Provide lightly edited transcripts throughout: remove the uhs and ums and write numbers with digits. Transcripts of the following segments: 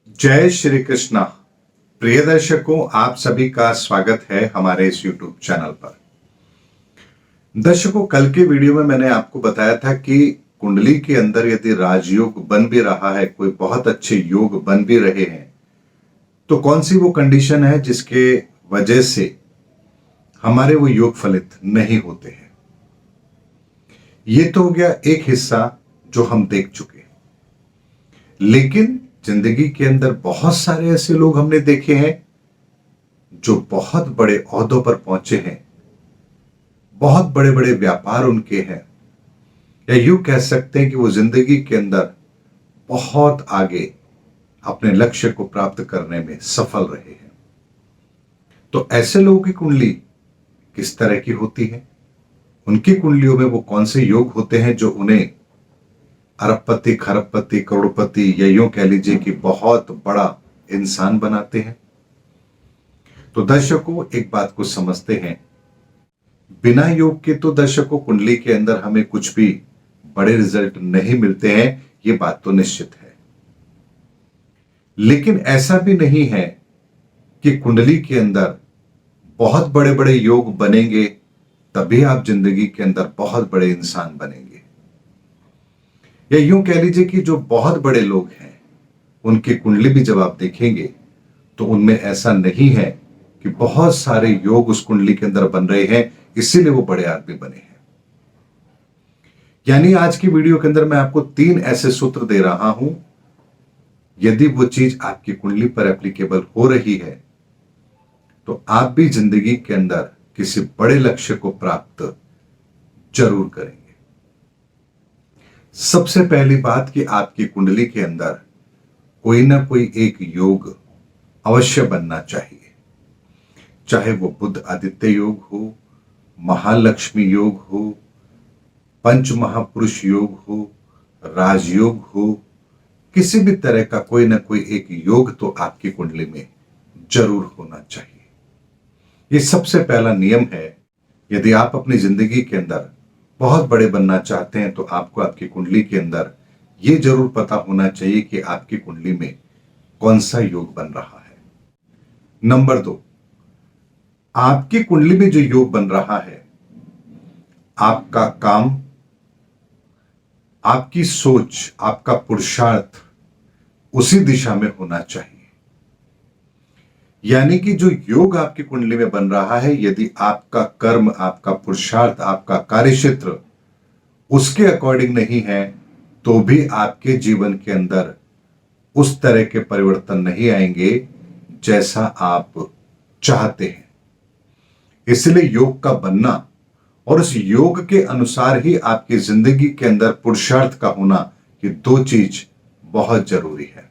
जय श्री कृष्णा। प्रिय दर्शकों, आप सभी का स्वागत है हमारे इस YouTube चैनल पर। दर्शकों, कल के वीडियो में मैंने आपको बताया था कि कुंडली के अंदर यदि राजयोग बन भी रहा है, कोई बहुत अच्छे योग बन भी रहे हैं, तो कौन सी वो कंडीशन है जिसके वजह से हमारे वो योग फलित नहीं होते हैं। ये तो हो गया एक हिस्सा जो हम देख चुके। लेकिन जिंदगी के अंदर बहुत सारे ऐसे लोग हमने देखे हैं जो बहुत बड़े ओहदों पर पहुंचे हैं, बहुत बड़े बड़े व्यापार उनके हैं, या यूं कह सकते हैं कि वो जिंदगी के अंदर बहुत आगे अपने लक्ष्य को प्राप्त करने में सफल रहे हैं। तो ऐसे लोगों की कुंडली किस तरह की होती है, उनकी कुंडलियों में वो कौन से योग होते हैं जो उन्हें अरबपति, खरबपति, करोड़पति, या यूं कह लीजिए कि बहुत बड़ा इंसान बनाते हैं। तो दर्शकों, एक बात को समझते हैं, बिना योग के तो दर्शकों कुंडली के अंदर हमें कुछ भी बड़े रिजल्ट नहीं मिलते हैं, ये बात तो निश्चित है। लेकिन ऐसा भी नहीं है कि कुंडली के अंदर बहुत बड़े बड़े योग बनेंगे तभी आप जिंदगी के अंदर बहुत बड़े इंसान बनेंगे। या यूं कह लीजिए कि जो बहुत बड़े लोग हैं उनकी कुंडली भी जब आप देखेंगे तो उनमें ऐसा नहीं है कि बहुत सारे योग उस कुंडली के अंदर बन रहे हैं इसीलिए वो बड़े आदमी बने हैं। यानी आज की वीडियो के अंदर मैं आपको 3 ऐसे सूत्र दे रहा हूं, यदि वो चीज आपकी कुंडली पर एप्लीकेबल हो रही है तो आप भी जिंदगी के अंदर किसी बड़े लक्ष्य को प्राप्त जरूर करेंगे। सबसे पहली बात कि आपकी कुंडली के अंदर कोई ना कोई एक योग अवश्य बनना चाहिए, चाहे वो बुध आदित्य योग हो, महालक्ष्मी योग हो, पंच महापुरुष योग हो, राजयोग हो, किसी भी तरह का कोई ना कोई एक योग तो आपकी कुंडली में जरूर होना चाहिए। ये सबसे पहला नियम है। यदि आप अपनी जिंदगी के अंदर बहुत बड़े बनना चाहते हैं तो आपको आपकी कुंडली के अंदर यह जरूर पता होना चाहिए कि आपकी कुंडली में कौन सा योग बन रहा है। नंबर 2, आपकी कुंडली में जो योग बन रहा है, आपका काम, आपकी सोच, आपका पुरुषार्थ उसी दिशा में होना चाहिए। यानी कि जो योग आपकी कुंडली में बन रहा है, यदि आपका कर्म, आपका पुरुषार्थ, आपका कार्यक्षेत्र उसके अकॉर्डिंग नहीं है तो भी आपके जीवन के अंदर उस तरह के परिवर्तन नहीं आएंगे जैसा आप चाहते हैं। इसलिए योग का बनना और उस योग के अनुसार ही आपकी जिंदगी के अंदर पुरुषार्थ का होना, ये 2 चीज बहुत जरूरी है।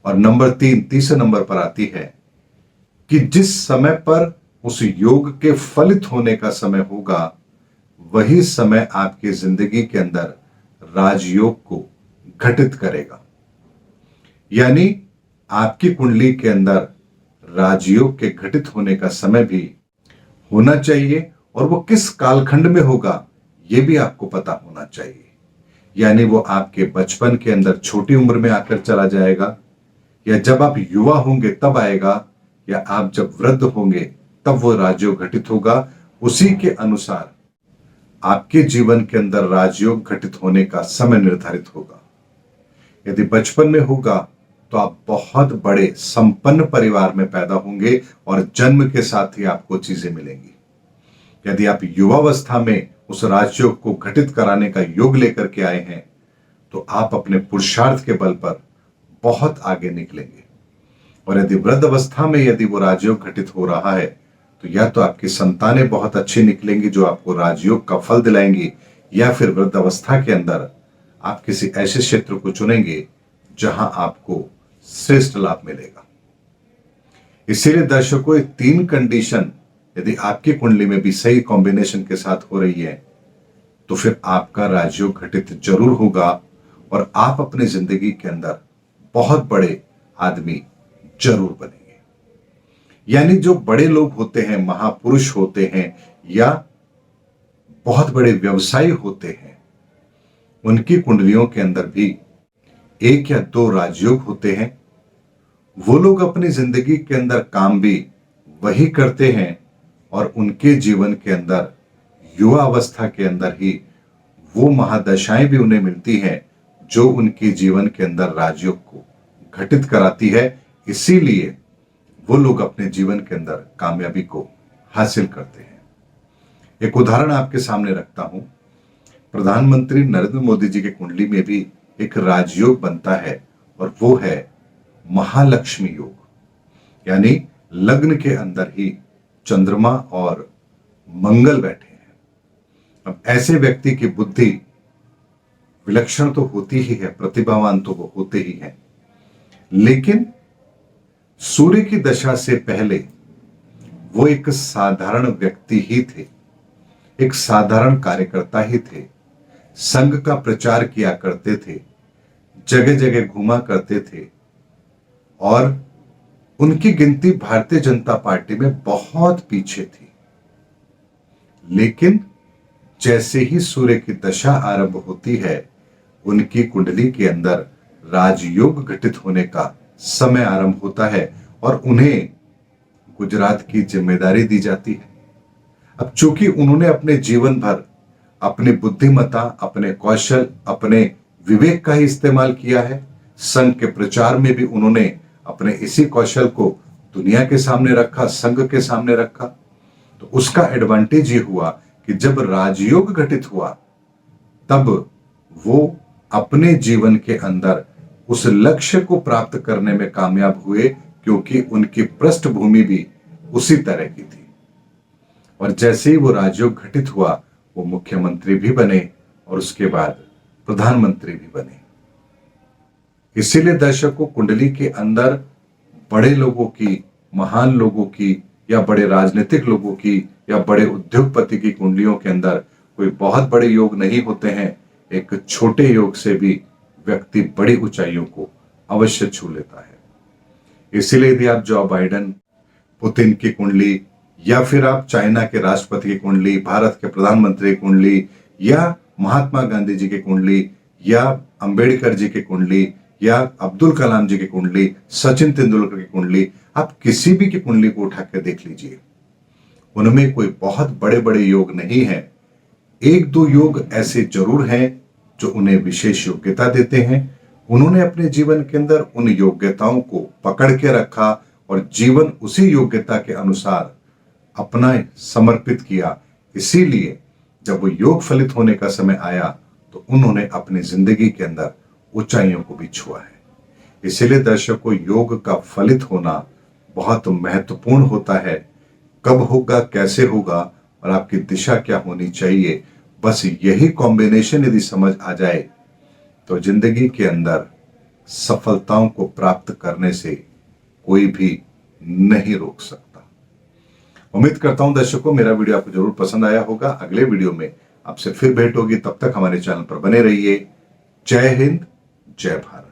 और नंबर 3, तीसरे नंबर पर आती है कि जिस समय पर उस योग के फलित होने का समय होगा वही समय आपकी जिंदगी के अंदर राजयोग को घटित करेगा। यानी आपकी कुंडली के अंदर राजयोग के घटित होने का समय भी होना चाहिए और वो किस कालखंड में होगा यह भी आपको पता होना चाहिए। यानी वो आपके बचपन के अंदर छोटी उम्र में आकर चला जाएगा, या जब आप युवा होंगे तब आएगा, या आप जब वृद्ध होंगे तब वो राजयोग घटित होगा। उसी के अनुसार आपके जीवन के अंदर राजयोग घटित होने का समय निर्धारित होगा। यदि बचपन में होगा तो आप बहुत बड़े संपन्न परिवार में पैदा होंगे और जन्म के साथ ही आपको चीजें मिलेंगी। यदि आप युवावस्था में उस राजयोग को घटित कराने का योग लेकर के आए हैं तो आप अपने पुरुषार्थ के बल पर बहुत आगे निकलेंगे। और यदि वृद्ध अवस्था में यदि वो राजयोग घटित हो रहा है तो या तो आपकी संतानें बहुत अच्छी निकलेंगी जो आपको राजयोग का फल दिलाएंगी, या फिर वृद्ध अवस्था के अंदर आप किसी ऐसे क्षेत्र को चुनेंगे जहां आपको श्रेष्ठ लाभ मिलेगा। इसीलिए दर्शकों, ये 3 कंडीशन यदि आपकी कुंडली में भी सही कॉम्बिनेशन के साथ हो रही है तो फिर आपका राजयोग घटित जरूर होगा और आप अपनी जिंदगी के अंदर बहुत बड़े आदमी जरूर बनेंगे। यानी जो बड़े लोग होते हैं, महापुरुष होते हैं, या बहुत बड़े व्यवसायी होते हैं, उनकी कुंडलियों के अंदर भी एक या दो राजयोग होते हैं। वो लोग अपनी जिंदगी के अंदर काम भी वही करते हैं और उनके जीवन के अंदर युवा अवस्था के अंदर ही वो महादशाएं भी उन्हें मिलती हैं जो उनके जीवन के अंदर राजयोग को घटित कराती है। इसीलिए वो लोग अपने जीवन के अंदर कामयाबी को हासिल करते हैं। एक उदाहरण आपके सामने रखता हूं। प्रधानमंत्री नरेंद्र मोदी जी के कुंडली में भी एक राजयोग बनता है और वो है महालक्ष्मी योग, यानी लग्न के अंदर ही चंद्रमा और मंगल बैठे हैं। अब ऐसे व्यक्ति की बुद्धि विलक्षण तो होती ही है, प्रतिभावान तो वो होते ही हैं, लेकिन सूर्य की दशा से पहले वो एक साधारण व्यक्ति ही थे, एक साधारण कार्यकर्ता ही थे। संघ का प्रचार किया करते थे, जगह जगह घूमा करते थे और उनकी गिनती भारतीय जनता पार्टी में बहुत पीछे थी। लेकिन जैसे ही सूर्य की दशा आरंभ होती है, उनकी कुंडली के अंदर राजयोग घटित होने का समय आरंभ होता है और उन्हें गुजरात की जिम्मेदारी दी जाती है। अब चूंकि उन्होंने अपने जीवन भर अपनी बुद्धिमत्ता, अपने कौशल, अपने विवेक का ही इस्तेमाल किया है, संघ के प्रचार में भी उन्होंने अपने इसी कौशल को दुनिया के सामने रखा, संघ के सामने रखा, तो उसका एडवांटेज ये हुआ कि जब राजयोग घटित हुआ तब वो अपने जीवन के अंदर उस लक्ष्य को प्राप्त करने में कामयाब हुए, क्योंकि उनकी पृष्ठभूमि भी उसी तरह की थी। और जैसे ही वो राजयोग घटित हुआ, वो मुख्यमंत्री भी बने और उसके बाद प्रधानमंत्री भी बने। इसीलिए दर्शकों, कुंडली के अंदर बड़े लोगों की, महान लोगों की या बड़े राजनीतिक लोगों की या बड़े उद्योगपति की कुंडलियों के अंदर कोई बहुत बड़े योग नहीं होते हैं। एक छोटे योग से भी व्यक्ति बड़ी ऊंचाइयों को अवश्य छू लेता है। इसीलिए यदि आप जो बाइडेन, पुतिन की कुंडली या फिर आप चाइना के राष्ट्रपति की कुंडली, भारत के प्रधानमंत्री की कुंडली या महात्मा गांधी जी की कुंडली या अंबेडकर जी की कुंडली या अब्दुल कलाम जी की कुंडली, सचिन तेंदुलकर की कुंडली, आप किसी भी की कुंडली को उठा कर देख लीजिए, उनमें कोई बहुत बड़े बड़े योग नहीं है। एक दो योग ऐसे जरूर हैं जो उन्हें विशेष योग्यता देते हैं। उन्होंने अपने जीवन के अंदर उन योग्यताओं को पकड़ के रखा और जीवन उसी योग्यता के अनुसार अपना समर्पित किया। इसीलिए जब वो योग फलित होने का समय आया तो उन्होंने अपनी जिंदगी के अंदर ऊंचाइयों को भी छुआ है। इसीलिए दर्शकों, योग का फलित होना बहुत महत्वपूर्ण होता है। कब होगा, कैसे होगा और आपकी दिशा क्या होनी चाहिए, बस यही कॉम्बिनेशन यदि समझ आ जाए तो जिंदगी के अंदर सफलताओं को प्राप्त करने से कोई भी नहीं रोक सकता। उम्मीद करता हूं दर्शकों, मेरा वीडियो आपको जरूर पसंद आया होगा। अगले वीडियो में आपसे फिर भेंट होगी, तब तक हमारे चैनल पर बने रहिए। जय हिंद, जय भारत।